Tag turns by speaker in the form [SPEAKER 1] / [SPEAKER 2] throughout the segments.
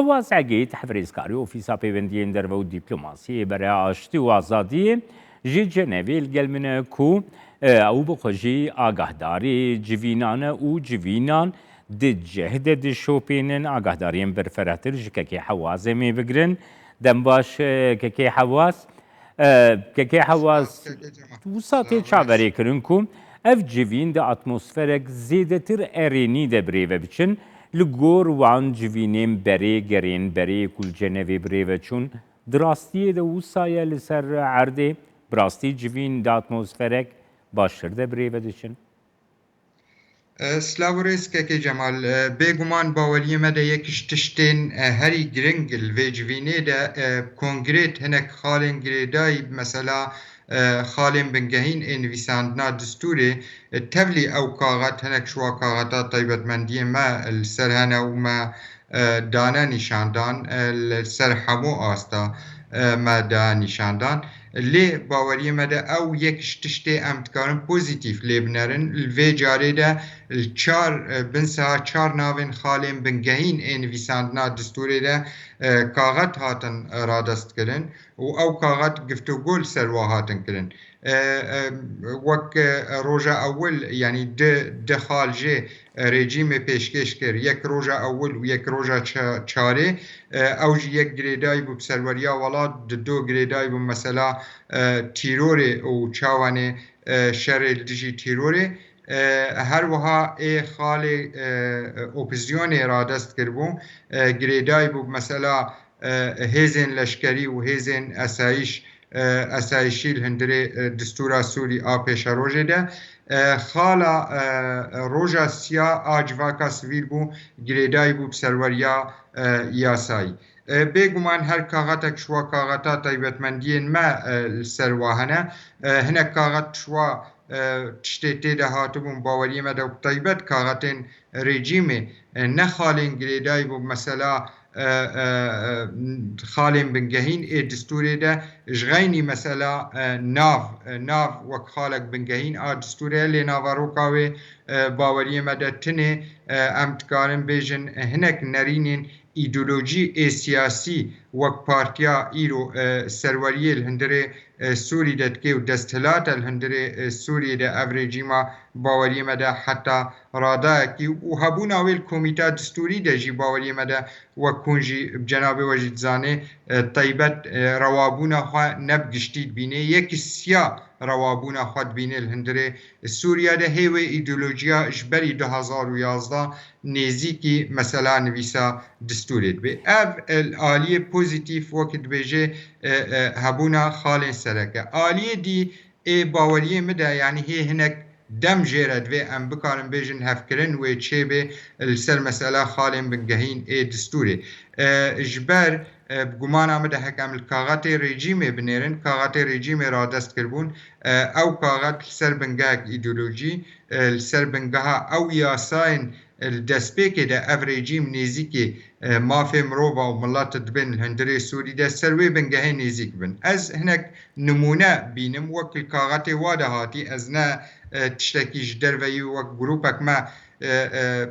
[SPEAKER 1] حواس عقيت حفريزكاري وفيسا بيبندين دربو دبلوماسي برا اشتي وازادي جي جنيفي الجلمنا كو او بخجي آگاهداری جوینان و جوینان دی جهد دی شوپینن آگاهداریم برفراتر جککی حوازه می بگرن دم باش ککی حواس وساتی چاوری کرن کو اف جوین دا اتمسفرک زیده تر ارینی ده بریوه بچن لگور وان جوینیم بری گرین بری کل جنوی بریوه چون دراستی ده وسایه لسر عرده براستی جوین دا اتمسفرک باشتر ده بریوه دچن
[SPEAKER 2] سلاوريس كاكي جمال بيغمان باولي مدى يكش تشتين هري جرينجل فيجفيني دا كونغريت هناك خالين جريداي مثلا خالين بنجهين انفيساندنا دستوري تفلي او كاغات هناك شوا كاغاتا طيبت مندية ما السرهنا وما دانا نشاندان السر حمو آستا ما دا نشاندان لی باوری مده او یکش تشتی امتکارن پوزیتیف لی بنرن الوی جاره ده الچار بنسا چار ناوین خالین بنگهین انویساندنا دستوری ده کاغت هاتن رادست کرن و او کاغت گفتو گل سروا هاتن کرن وک روژا اول یعنی ده خال جه رژیم پیشکش کر یک روژا اول و یک روژا چاره او جی یک گریدای بو بسروریا ولاد دو گریدای بو مثلا تیروره و چاوانه شر دیجی تیروره هر وها ای خال اپوزیون را دست کربون گریدای بو مثلا هیزن لشکری و هیزن اسایشی الهندره دستورا سوری آپیش روژه ده خالا روژا سیا آجواکا سویل بو گریدای بو بسروریا یاسایی بێگومان هەر کاغاتێک شووە کاغاتا تایبەتمەندیên me ser wa hene hinek kaxet şwa tiştê têde hatibûn baweriyê me de taybet kaxetên rejîmê ne xalên girêdayî bû mesela xalên bingehîn ê distûrê de ji xeynî mesela nav wek xalek bingehîn a distûrê lê navaroka wê baweriyê me de tinê em dikarin bêjin hinek nerînên ایدولوژی سیاسی وک پارتیا ایرو سروریه الهندره سوری دتکی و دستهلات الهندره سوری ده افریجیما باوری مده حتی رادا کی و هبون اویل کمیته دستوری ده جی باوری مده و کنجی جناب وجید زانه طیبت روابون خوا نبگشتید بینه یکی سیا روابون خود بینه الهندره سوریا ده هیوی ایدولوژیا جبری 2011 نزیکی مثلا نویسا دستورید به اف آلیه پوزیتیف وقت بجه هبونا خالن سرکه آلیه دی ای باوریه مده یعنی هی هنک دم جيرد في ام بكارن بيجن هفكرن ويتشي بي السر مسألة خالن بنجهين اي دستوري جبر بگومانا مده حکم الکاغات رژیم بنیرن کاغات رژیم را دست کربون او کاغات سر بنگاه ایدولوژی سر بنگاه او یاساین الدسپیک ده اف رژیم نیزی که مافی مروبا و ملات دبن الهندره سوری ده سروی بنگاه نیزیک بن از هنک نمونه بینم وکل کاغات واده هاتی از نه تشتکی جدر وی وک گروپک ما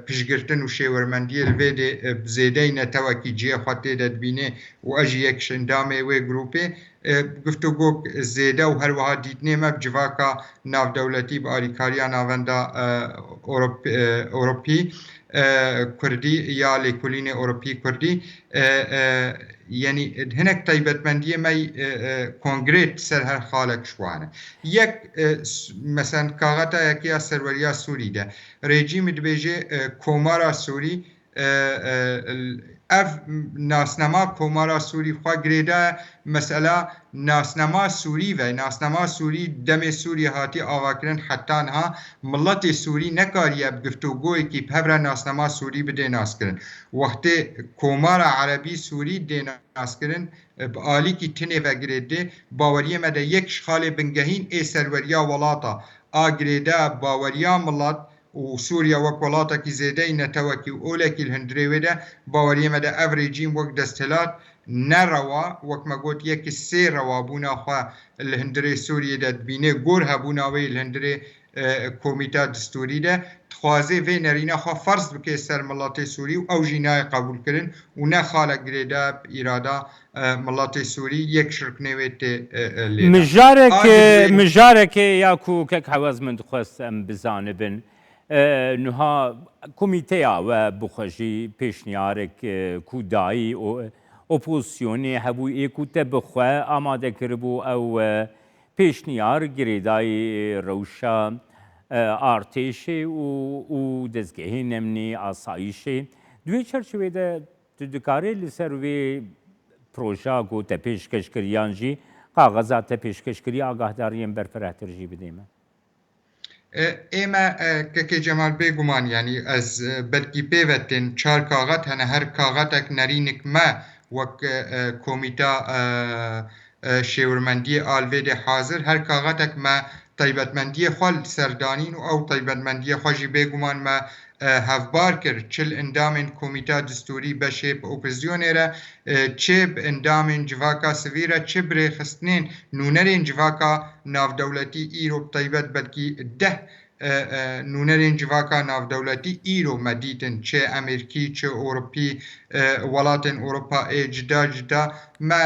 [SPEAKER 2] پشگرتن و شیورمندی الویده بزیده نتوکی جیه خواهده دادبینه و اجی یک شندامه و گروپه گفتو گوک زیده و هر وها دیدنه ما بجواکا ناو دولتی با آریکاریا ناوندا اوروپی کردی یا لیکولین اوروپی کردی یعنی هنک تایبەتمەندیە مای کنگرێت سەر هەر خاڵێک شوانە یەک مەسەن کاغەتا یەکیا سەروەریا سووری دە ڕێجیمی دبێژێ کۆمارا سووری اف ناسنما کۆمارا سووری خوا گرێدا مەسەلا ناسنما سووری و ناسنما سووری دەمێ سووری هاتی ئاواکردن حتانها مڵەتی سووری نەکاریە گفتوگۆیەکی هەبرە ناسنما سووری بدێ ناسکردن وەختێ کۆمارا عەرەبی سووری دێ ناسکردن بەئالیکی تنێ ڤەگرێدێ باوەریە مەدە یەک خاڵێ بنگەهین ئێ سەروەریا وڵاتە ئاگرێدا باوەریا مڵات و سوريا وك ولاتك زيدين نتوكي وأولك الهندريويدا باوريا مدى أفريجين وك دستلات نروا وك ما قلت يك السير روابونا خوا الهندري سوريا دا بيني قور هبونا وي الهندري كوميتا دستوري دا خوازه وی نرینه خوا فرض بکه سر ملت سوری و او جینای قبول کرن و نه خالق گریده ایرادا ملت سوری یک شرک نویت لیدا
[SPEAKER 1] مجارك ياكو كك حواز من دخواست ام بزانبن نها كوميتيا وبخجي بيشنيارك كوداي او اوبوزيوني هبو ايكو تبخوا اماده كربو او بيشنيار جريداي روشا ارتشي و دزگهی نمنی آسایشی دوی چرچوه ده دکاره لسر وی پروژه گو تا پیشکش کریان جی کاغذات تا پیشکش کری آگاهداریم برفرهتر جی بدیم
[SPEAKER 2] اما که جمال بگمان یعنی از بلکی پیوتن چار کاغت هنه هر کاغتک نرینک ما وک کومیتا شورمندی آلوید حاضر هر کاغتک ما طیبتمندی خوال سردانین و او طیبتمندی خوشی بگمان ما هفبار کرد چل اندامن کومیتا دستوری بشه اپوزیونه را چه اندامن جواکا سویره چه بره خستنین نونرین جواکا ناف دولتی ایرو طیبت بلکی ده نونرین جواکا ناف دولتی ایرو مدیتن چه امریکی چه اوروپی ولاتن اوروپا جدا جدا ما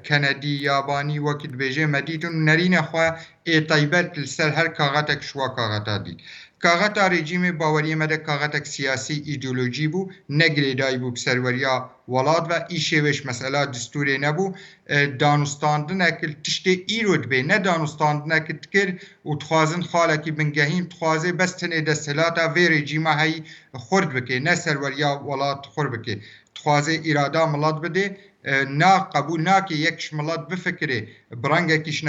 [SPEAKER 2] کندی یابانی وقت بیجه مدیتن نرین خواه طیبت لسر هر کاغتک شوا کاغتا دی کاغتا رژیم باوری مده کاغتک سیاسی ایدئولوژی بو نگریدای بو بسروریا ولاد و ایشوش مسئله دستوری نبو دانستاندنک تشتی ایرود بی نه دانستاندنک تکر و تخوازن خالکی بنگهیم تخوازه بستنه دستلاتا وی رژیم هایی خورد بکه نه سروریا ولاد خورد بکه تخوازه اراده ملاد بده نا قبول ناکه یکش ملت بفکره برنگه کش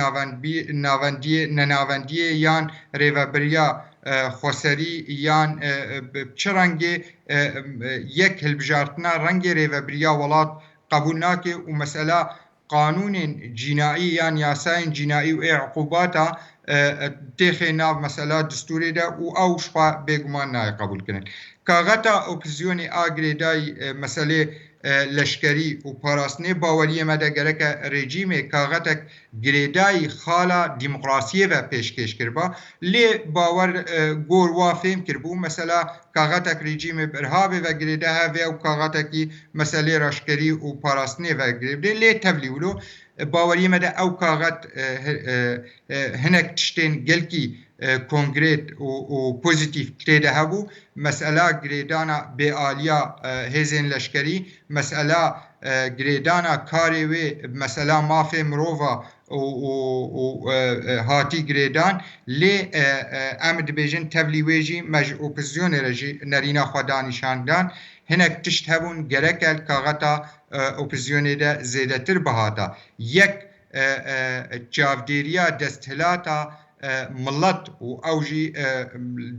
[SPEAKER 2] نناوندیه یان ریوبریا خوسری یان چه رنگه یک هلبجارتنا رنگ ریوبریا ولات قبول ناکه و مسئله قانون جنایی یان یاسای جنایی و عقوباتا تیخی ناو مسئله دستوری ده و او شخوا بگمان نای قبول کنن کاغتا اپوزیونی آگریدای مسئله لشکری و پاراستنی باوری مده گرک رژیم کاغتک گریدای خالا دموکراسی و پیشکش کربا لی باور گور وافیم کربو مثلا کاغتک رژیم برهابه و گریده ها و کاغتکی مسئله راشکری و پاراستنی و گریده لی تبلیولو باوری مده او کاغت هنک تشتین گلکی کنگریت و پوزیتیف تیده هبو مسئله گریدانا بی آلیا هزین لشکری مسئله گریدانا کاری وی مسئله مافی مروفا و هاتی گریدان لی امد بیجن تبلیویجی مج اپوزیون رجی نرینا خودانیشاندان هنک تشت هبون گرکل کاغتا اپوزیون ده زیده تر بهاتا یک چاودیریا دستهلاتا ملت و اوجی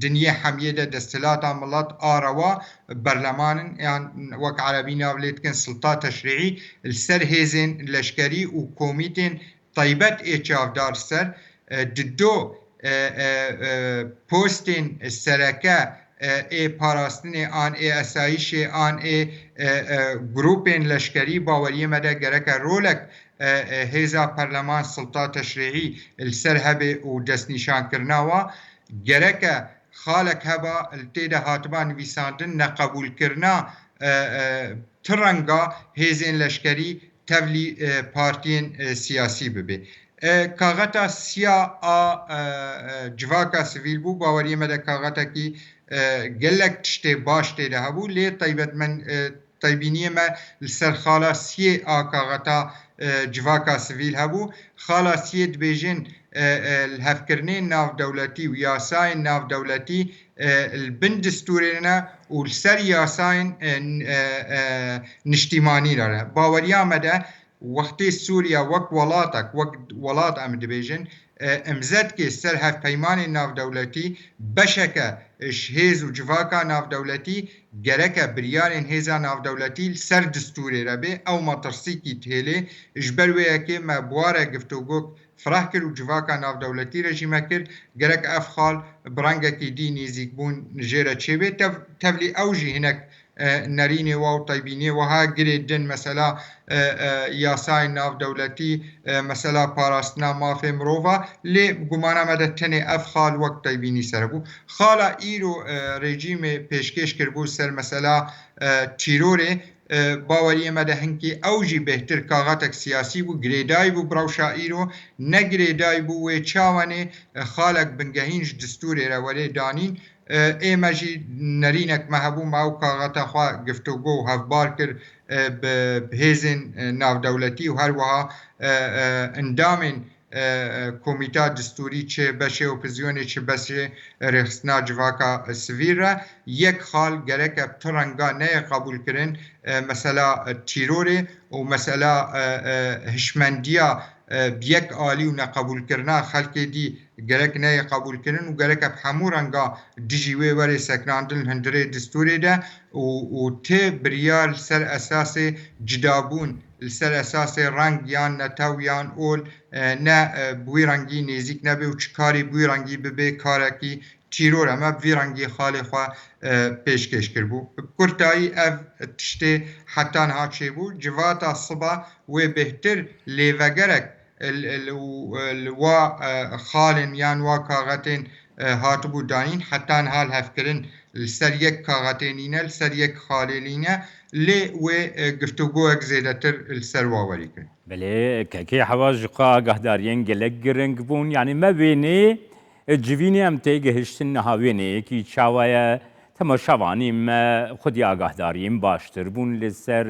[SPEAKER 2] دنیا حمیده دستلاتا ملت آروا برلمان يعني وك عربي نابلت كان سلطات تشريعي السر هيزن لشكري وكوميتين طيبت ايشاف دار سر ددو بوستين السركة ای پاراستنی آن ای اسایش آن ای گروپین لشکری باوری مده گرک رولک هیزا پرلمان سلطات تشریعی السر هبه و دست نشان کرناوا گرک خالک هبا التیده هاتبان ویساندن نقبول کرنا ترنگا هیزین لشکری تبلی پارتین سیاسی ببه کاغتا سیا جواکا سویل بو باوری مده کاغتا کی گلک تشتی باش تیده هبو لی طیبت من طیبینی ما لسر خالاسی کاغتا جواکا سویل هبو خالاسی دبیجن الهفکرنین ناف دولتی و یاساین ناف دولتی البن دستورنا و السر یاساین نشتیمانی داره باوریا مده وقتی سوریا وقت ولاتک وقت ولات ام دبیجن امزد که سر هف پیمان ناف دولتی بشکه هیز و جواکا ناف دولتی گرکه بریارین هیزا ناف دولتی سر دستوری ربه او مطرسی کی تهله اجبرویه که ما بواره گفتوگوک فرح کرد و جواکا ناف دولتی رژیمه کرد گرک افخال برنگه که دی نیزیک بون نجیره چه بی تبلی اوجی هنک نرینێ و تایبینێ وها گرێدن مثلا یاسای ناو دەولەتی مثلا پاراستنا مافێ مرۆڤ لێ گومانەمەدە تەنێ ئەف خاڵ وەک تایبینی سەر بوو خاڵە ئیرۆ ڕێژیمێ پێشکەش کردبوو سەر مثلا تیرۆرێ باوەری ئێمەدە هەنکی ئەوژی بهتر کاغاتێک سیاسی بوو گرێدای بوو براوشا ئیرۆ نەگرێدای بوو وێ چاوانێ خاڵک بنگەهینش دستورێرە وەرێ دانین ئێمەژی نەرینێکمە هەبوو ماو کاغاتەخوا گفتوگۆ و هەفبار کرد بهێزن ناودەولەتی و هەروەها ئەندامێن کۆمیتا دستوری چه بەشێ ئۆپۆزیۆنێ چه بەشێ ڕێخستنا جڤاکە سڤیرە یەک خاڵ گەرەکە پڕەنگا نەیە قبولکردن مەسەلا تیرۆرێ و مەسەلا هشمەندیە بیەک ئالی و نەقبولکردنا خەلکێ دی گەرەک نەیە قبولکردن و گەرەکە هەموو ڕەنگا دژی وێ وەرێ سەکناندن هەندرێ دستورێدا و تێ بریار سەر ئەساسێ جدابوون لەسەر ئەساسێ ڕەنگ یان نەتەو یان ئۆل نە بووی ڕەنگی نێزیک نەبێ و چ کاری بووی ڕەنگی ببێ کارێکی تیرۆر ئەمە بوی ڕەنگی خاڵێخوا پێشکەش کرد بوو کورتایی ئەv تشتێ حەتان هاچێ بوو جڤاتە سبا وێ بهتر لێڤەگەرێک وا خاڵن یان وا کاغەتێن هاتبوو دانین حەتان هاڵ هەفکردن لەسەر یەک کاغەتێنینە لەسەر یەک خاڵێنینە لێ وێ گفتوگۆیەک زێدەتر لەسەر واوەری کرد
[SPEAKER 1] بلێ کەکەی حەواژقا گەهداریەن گەلک گرنگ بوون یعنی مەبێنێ جivînê em tê gihiştin niha wêneyekî çawaye temaşavanî me xwedî agahdariyin baştir bûn li ser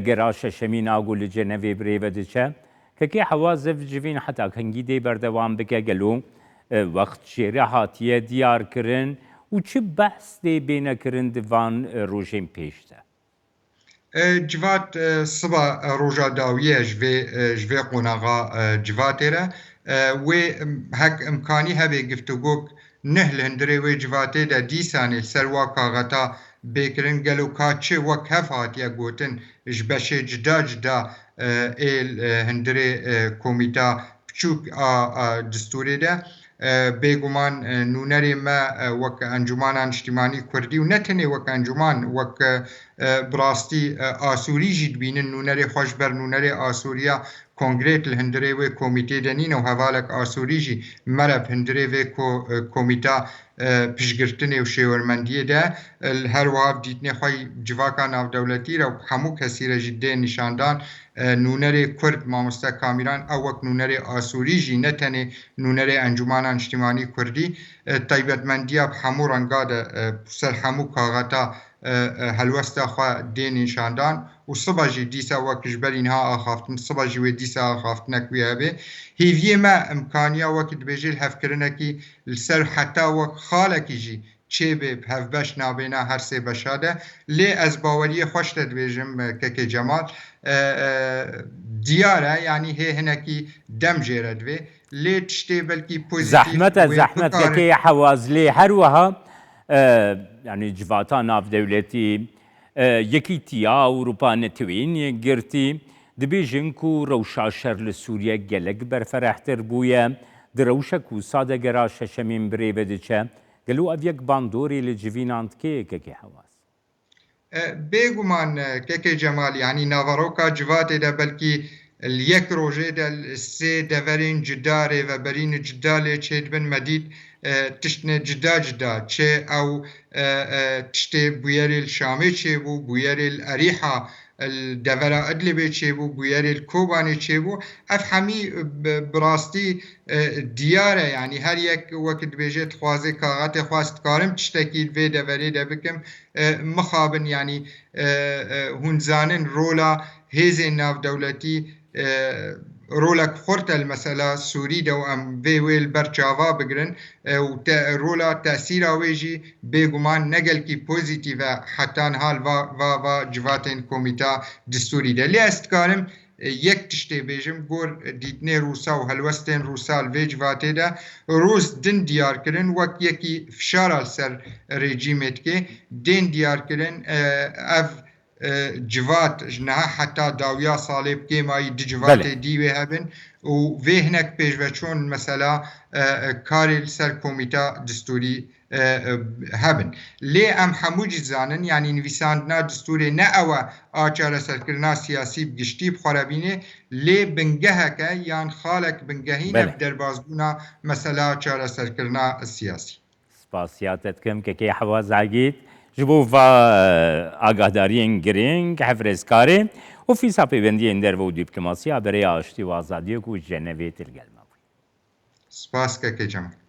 [SPEAKER 1] gera şeşemîn a ku li cenevê birêve diçe kekê hewaz ev civîn heta hengî dê berdewam bike gelo wext jêre hatiye diyarkirin û çi behs dê bênekirin di van rojên pêş de
[SPEAKER 2] civat siba roja dawiye ji vê qonaxa civatê re wê hek imkanî hebe giftugok neh li hindirê wê civatê de dîsanê ser wa kaxeta bêkirin gelo ka çi wek hev hatiye gotin ji beşê cida cida ê hindirê komîta piçûk a distûrê de bêguman nûnerê me wek Encûmana Niştimanî Kurdî û ne tenê wek encûman wek birastî Asûrî jî dibînin nûnerê xwe ji ber nûnerê Asûriya Kongrêt li hindirê wê komîtê de nîne û hevalek Asûrî jî mere bi hindirê vê komîta piştgirtinê û şêwermendiyê de her wiha dîtinê xwe civaka navdewletî re û hemû kesî re jî dê nîşandan nûnerê Kurd mamoste Kamîran ew wek nûnerê Asûrî jî ne tenê nûnerê Encûmana Niştimanî Kurdî taybetmendiya bi hemû renga de ser hemû kaxeta helwesta xwe dê nîşandan û siba jî dîsa wek ji berî niha axaftin siba jî wê dîsa axaftinek wî hebe hêviyê me imkaniya wekî dibêje hevkirinekî li ser heta wek xalekî jî çêbê hevbeş nabêne her sê beşa de lê ez baweriyê xweş de dibêjim kekê Cemal diyar e yanî hê hinekî dem jêre divê lê tiştê belkî pozîtîv
[SPEAKER 1] zehmet kekê hewaz lê her wiha yani civata navdewletî yekîtiya Ewropa netewêniyê girtî dibêjin ku rewşa şer li Sûriye gelek berferehtir bûye di rewşa ku sadegera şeşemîn birêve diçe gelo ev yek bandorê li civînan dikê kekê hewaz
[SPEAKER 2] bêguman kekê Cemal yanî navaroka civatê de belkî li yek rojê de sê deverên cida rêveberîn cida lê çêdibin me dît tiştine cida cida çê ew tiştê bûyerê li Şamê çêbû bûyerê li Erîha devera Idlibê çêbû bûyerê li Kobanê çêbû ev hemî bi rastî diyar e yanî her yek wekî dibêje dixwaze kaxetê xwe ez dikarim tiştekî vê deverê de bikim mixabin yanî hûn zanin rola hêzên navdewletî rolek xurtel mesela Sûrî de û em vê wê li ber çava bigirin û rola tesîra wê jî bêguman negelkî pozîtîv e hetan hal va civatên komîta distûrî de lê ez dikarim yek tiştê bêjim gor dîtinê Rûsa û helwestên Rûsa li vê civatê de Rûs din diyarkirin wek yekî fişara li ser rejîmê dike tên diyarkirin ev civat ji niha heta dawiya salê bikê mayî di civatê dî wê hebin û vê hinek pêşveçûn mesela karê li ser komîta distûrî هەبن لێ ئەم هەموو جیزانن ینی نویساندنا دستورێ نە ئەوە ئاچارە سەرکردنا سیاسی گشتی بخۆرەبینێ لێ بنگەهەکە یان خاڵک بنگەهینە دەربازبوونا مەسەلا چارە سەرکردنا سیاسی
[SPEAKER 1] سپاسیاتت کەم کەکەی حەوازاگیت ji bo ئاگاداریên girîng hevrêzkarê Ofîsa Pêwendiyên Derve û Dîplomasiya berê aştî û azadiyek û Jenevê tir gelma.
[SPEAKER 2] سپاس کەکەی جەمال